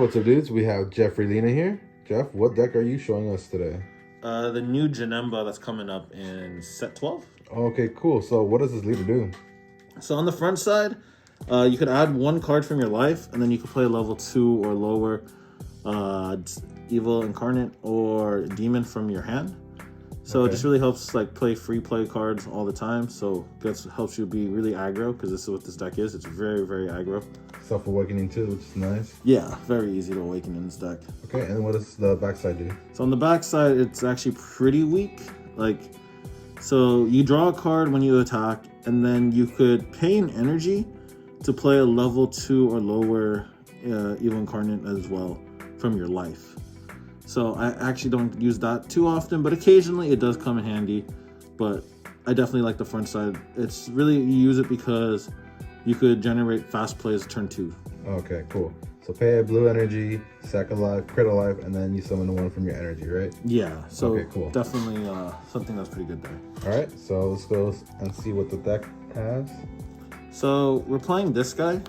what's up, dudes? We have Jeffrey Lina here. Jeff, what deck are you showing us today? The new Janemba that's coming up in set 12. Okay, cool. So what does this leader do? So on the front side, you could add one card from your life, and then you could play a level 2 or lower evil incarnate or demon from your hand. So It just really helps play free play cards all the time. So that helps you be really aggro, because this is what this deck is. It's very, very aggro. Self-awakening too, which is nice. Yeah, very easy to awaken in this deck. Okay, and what does the backside do? So on the backside, it's actually pretty weak. So you draw a card when you attack, and then you could pay an energy to play a level 2 or lower evil incarnate as well from your life. So I actually don't use that too often, but occasionally it does come in handy. But I definitely like the front side. It's really, you use it because you could generate fast plays turn 2. Okay, cool. So pay a blue energy, sack a life, crit a life, and then you summon the one from your energy, right? Yeah, so okay, cool. Definitely something that's pretty good there. All right, so let's go and see what the deck has. So we're playing this guy.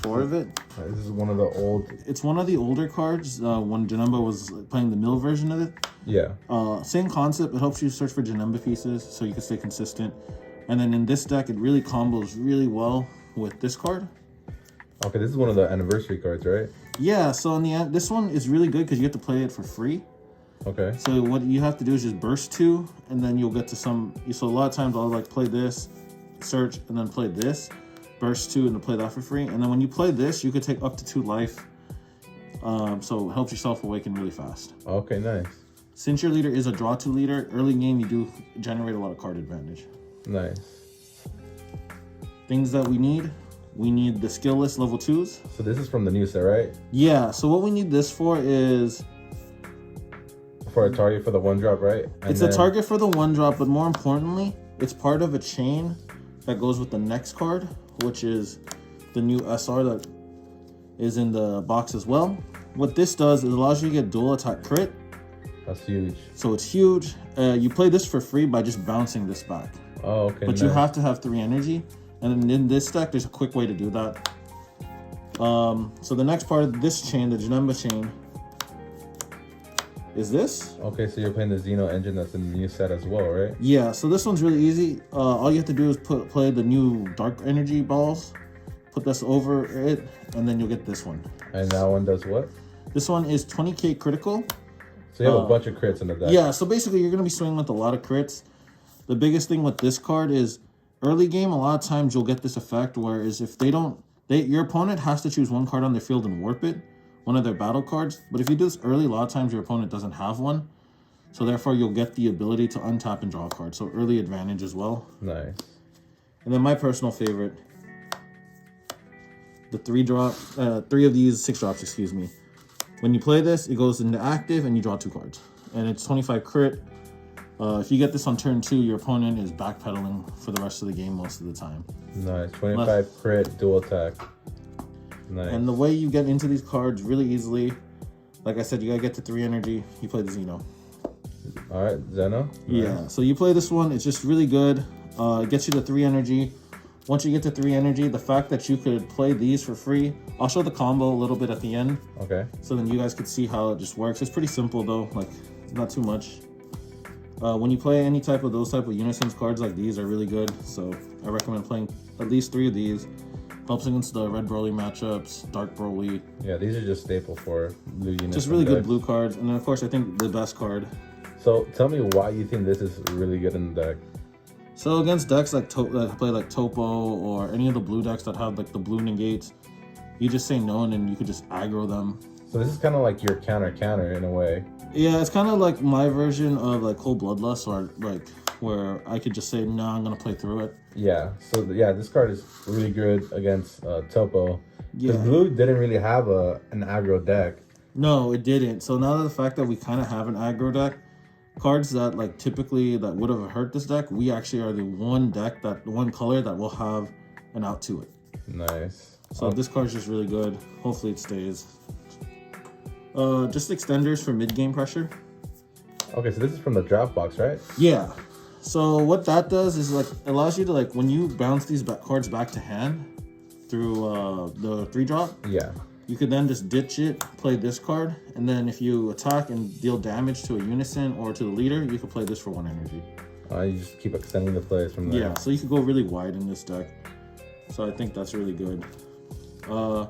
4 of it. This is one of the old... It's one of the older cards when Janemba was playing the mill version of it. Yeah. Same concept. It helps you search for Janemba pieces so you can stay consistent. And then in this deck, it really combos really well with this card. Okay, this is one of the anniversary cards, right? Yeah, so in the end, this one is really good because you get to play it for free. Okay. So what you have to do is just burst 2, and then you'll get to some... So a lot of times I'll play this, search, and then play this. Burst 2 and then play that for free. And then when you play this, you could take up to 2 life. So it helps yourself awaken really fast. Okay, nice. Since your leader is a draw 2 leader, early game you do generate a lot of card advantage. Nice. Things that we need the skill list level 2s. So this is from the new set, right? Yeah, so what we need this for is... For a target for the 1-drop, right? It's a target for the 1-drop, but more importantly, it's part of a chain that goes with the next card, which is the new SR that is in the box as well. What this does is it allows you to get dual attack crit. That's huge. So it's huge. You play this for free by just bouncing this back. Oh, okay. But you have to have 3 energy. And in this deck, there's a quick way to do that. So the next part of this chain, the Janemba chain, is this. Okay, so you're playing the Xeno engine that's in the new set as well, right? Yeah, so this one's really easy. All you have to do is play the new dark energy balls, put this over it, and then you'll get this one. And that one does what? This one is 20k critical. So you have a bunch of crits in the deck. Yeah, so basically you're going to be swinging with a lot of crits. The biggest thing with this card is early game, a lot of times you'll get this effect, whereas if your opponent has to choose one card on their field and warp it, one of their battle cards. But if you do this early, a lot of times your opponent doesn't have one. So therefore you'll get the ability to untap and draw a card. So early advantage as well. Nice. And then my personal favorite, the 3 of these 6 drops, excuse me. When you play this, it goes into active and you draw 2 cards. And it's 25 crit. If you get this on turn 2, your opponent is backpedaling for the rest of the game most of the time. Nice. 25 crit, dual attack. Nice. And the way you get into these cards really easily, like I said, you gotta get to 3 energy. You play the Xeno. All right, Zeno. Nice. Yeah, so you play this one. It's just really good. It gets you to 3 energy. Once you get to 3 energy, the fact that you could play these for free, I'll show the combo a little bit at the end. Okay. So then you guys could see how it just works. It's pretty simple though, not too much. When you play any type of those type of Unisons cards like these are really good. So I recommend playing at least 3 of these. Helps against the red Broly matchups, dark Broly. Yeah, these are just staple for blue units. Just really good blue cards. And then of course I think the best card. So tell me why you think this is really good in the deck. So against decks that play like Topo or any of the blue decks that have the blue negates, you just say no and then you could just aggro them. So this is kind of like your counter in a way. Yeah, it's kind of like my version of Cold Bloodlust, or where I could just say no, I'm gonna play through it. Yeah. So yeah, this card is really good against Topo. Yeah. Because blue didn't really have an aggro deck. No, it didn't. So now the fact that we kind of have an aggro deck, cards that typically that would have hurt this deck, we actually are the one color that will have an out to it. Nice. So this card's just really good. Hopefully it stays. Just extenders for mid-game pressure. Okay, so this is from the draft box, right? Yeah. So what that does is allows you to when you bounce these cards back to hand through the 3-drop. Yeah. You could then just ditch it, play this card, and then if you attack and deal damage to a unison or to the leader, you could play this for 1 energy. You just keep extending the plays from there. Yeah, so you could go really wide in this deck. So I think that's really good. My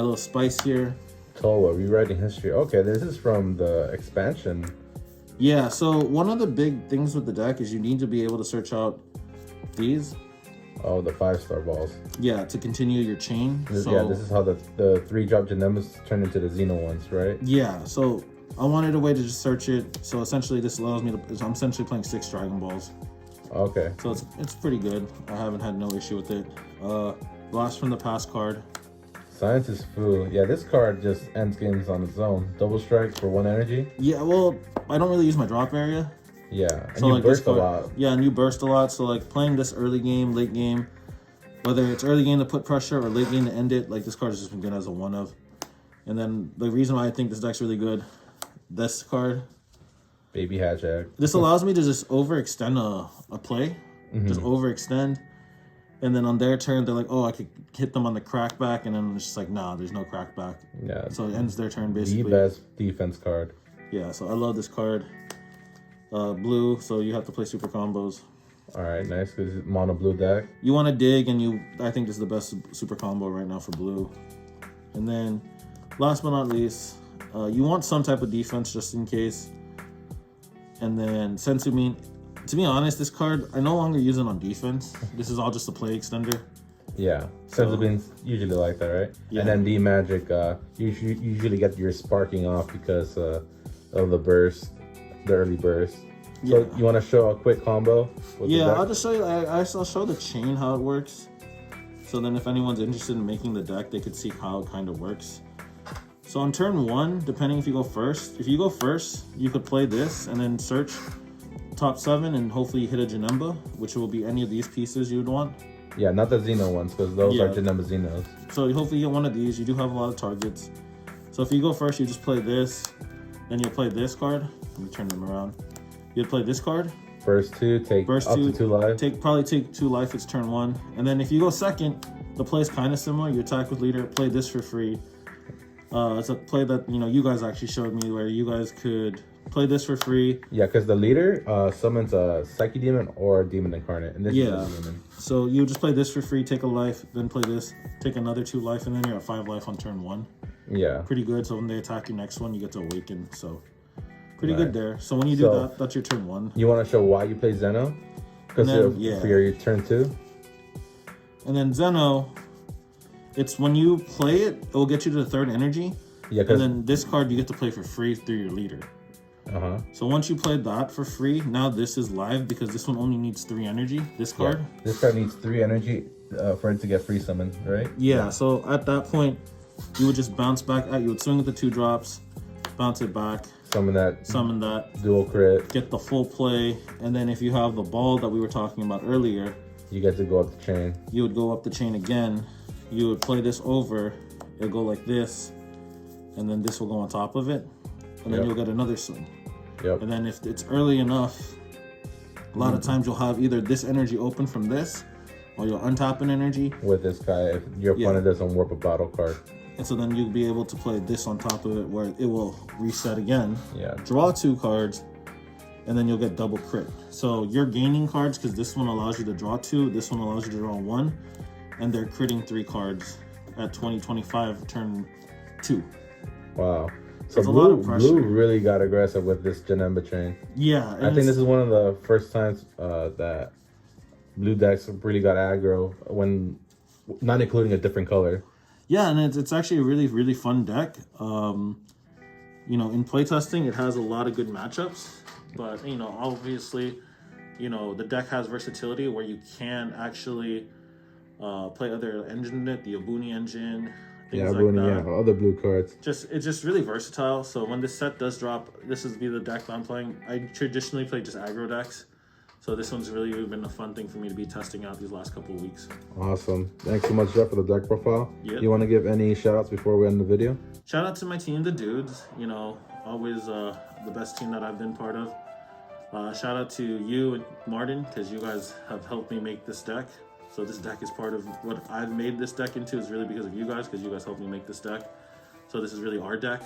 little spice here. Towa, rewriting history. Okay, this is from the expansion. Yeah, so one of the big things with the deck is you need to be able to search out these. Oh, the 5-star balls. Yeah, to continue your chain. This is how the 3-drop Janembas turn into the Xeno ones, right? Yeah, so I wanted a way to just search it. So essentially this allows me to, I'm essentially playing 6 Dragon Balls. Okay. So it's pretty good. I haven't had no issue with it. Blast from the Past card. Science is Fu. Yeah, this card just ends games on its own. Double strike for 1 energy. Yeah, well, I don't really use my drop area. Yeah, and so you like burst a lot. Yeah, and you burst a lot. So like playing this early game, late game, whether it's early game to put pressure or late game to end it, like this card has just been good as a 1-of. And then the reason why I think this deck's really good, this card. Baby Hatchag. This allows me to just overextend a play. Just overextend. And then on their turn, they're like, oh, I could hit them on the crackback. And then it's just like, nah, there's no crackback. Yeah. So it ends their turn basically. The best defense card. Yeah, so I love this card. Blue, so you have to play super combos. All right, nice, because it's mono blue deck. You want to dig, and I think this is the best super combo right now for blue. And then, last but not least, you want some type of defense just in case. And then Sensumin, to be honest, this card, I no longer use it on defense. This is all just a play extender. Yeah, Sensumin's usually like that, right? Yeah. And then D-Magic, you usually get your sparking off because of the burst. The early burst. So you want to show a quick combo? Yeah, I'll just show you. I'll show the chain how it works. So then if anyone's interested in making the deck, they could see how it kind of works. So on turn 1, depending if you go first, you could play this and then search top 7 and hopefully hit a Janemba, which will be any of these pieces you would want. Yeah, not the Xeno ones, because those are Janemba Xenos. So hopefully you get one of these. You do have a lot of targets. So if you go first, you just play this. Then you'll play this card. Let me turn them around. You'd play this card. First 2, take up to 2 life. Probably take 2 life, it's turn 1. And then if you go second, the play is kind of similar. You attack with leader, play this for free. It's a play that, you guys actually showed me where you guys could play this for free. Yeah, because the leader summons a Psyche Demon or a Demon Incarnate. And this is a demon. So you just play this for free, take a life, then play this, take another 2 life, and then you're at 5 life on turn 1. Yeah. Pretty good. So when they attack your next one, you get to awaken. So pretty good there. So when you do that, that's your turn 1. You want to show why you play Zeno? Because for your turn 2? And then Zeno, it's when you play it, it will get you to the 3rd energy. Yeah. And then this card you get to play for free through your leader. So once you played that for free, now this is live because this one only needs 3 energy. This card. Yeah. This card needs 3 energy for it to get free summon, right? Yeah. So at that point, you would just bounce back out. You would swing with the 2 drops, bounce it back. Summon that. Dual crit. Get the full play. And then if you have the ball that we were talking about earlier, you get to go up the chain. You would go up the chain again. You would play this over. It'll go like this. And then this will go on top of it. And then you'll get another swing. And then if it's early enough, a lot of times you'll have either this energy open from this, or you'll untap an energy. With this guy, if your opponent doesn't warp a battle card. And so then you'll be able to play this on top of it where it will reset again. Yeah. Draw 2 cards, and then you'll get double crit. So you're gaining cards because this one allows you to draw 2, this one allows you to draw 1, and they're critting 3 cards at 20-25 turn 2. Wow. So blue really got aggressive with this Janemba chain. Yeah. I think this is one of the first times that blue decks really got aggro when not including a different color. Yeah, and it's actually a really, really fun deck. In playtesting, it has a lot of good matchups. But, obviously, the deck has versatility where you can actually play other engines in it, the Abuni engine, things like that. Other blue cards. It's just really versatile. So when this set does drop, this is the deck that I'm playing. I traditionally play just aggro decks. So this one's really been a fun thing for me to be testing out these last couple of weeks. Awesome. Thanks so much, Jeff, for the deck profile. Yep. You want to give any shout outs before we end the video? Shout out to my team, the Doods. Always the best team that I've been part of. Shout out to you and Martin, because you guys have helped me make this deck. So this deck is part of what I've made this deck into, is really because of you guys, because you guys helped me make this deck. So this is really our deck.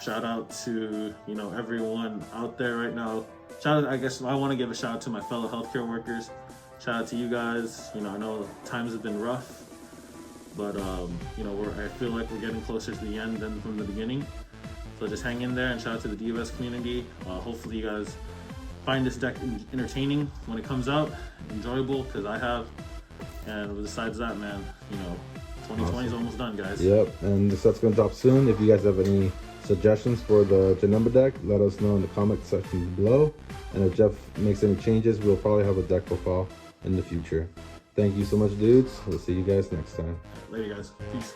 Shout out to, you know, everyone out there right now. Shout out, I guess I want to give a shout out to my fellow healthcare workers. Shout out to you guys. You know, I know times have been rough, but you know, I feel like we're getting closer to the end than from the beginning. So just hang in there, and shout out to the DOS community. Hopefully you guys find this deck entertaining when it comes out, enjoyable, because I have. And besides that, man, you know, 2020 is almost done, guys. Yep, and the set's gonna drop soon. If you guys have any suggestions for the Janemba deck, let us know in the comment section below. And if Jeff makes any changes, we'll probably have a deck profile in the future. Thank you so much, dudes. We'll see you guys next time. Later, guys. Peace.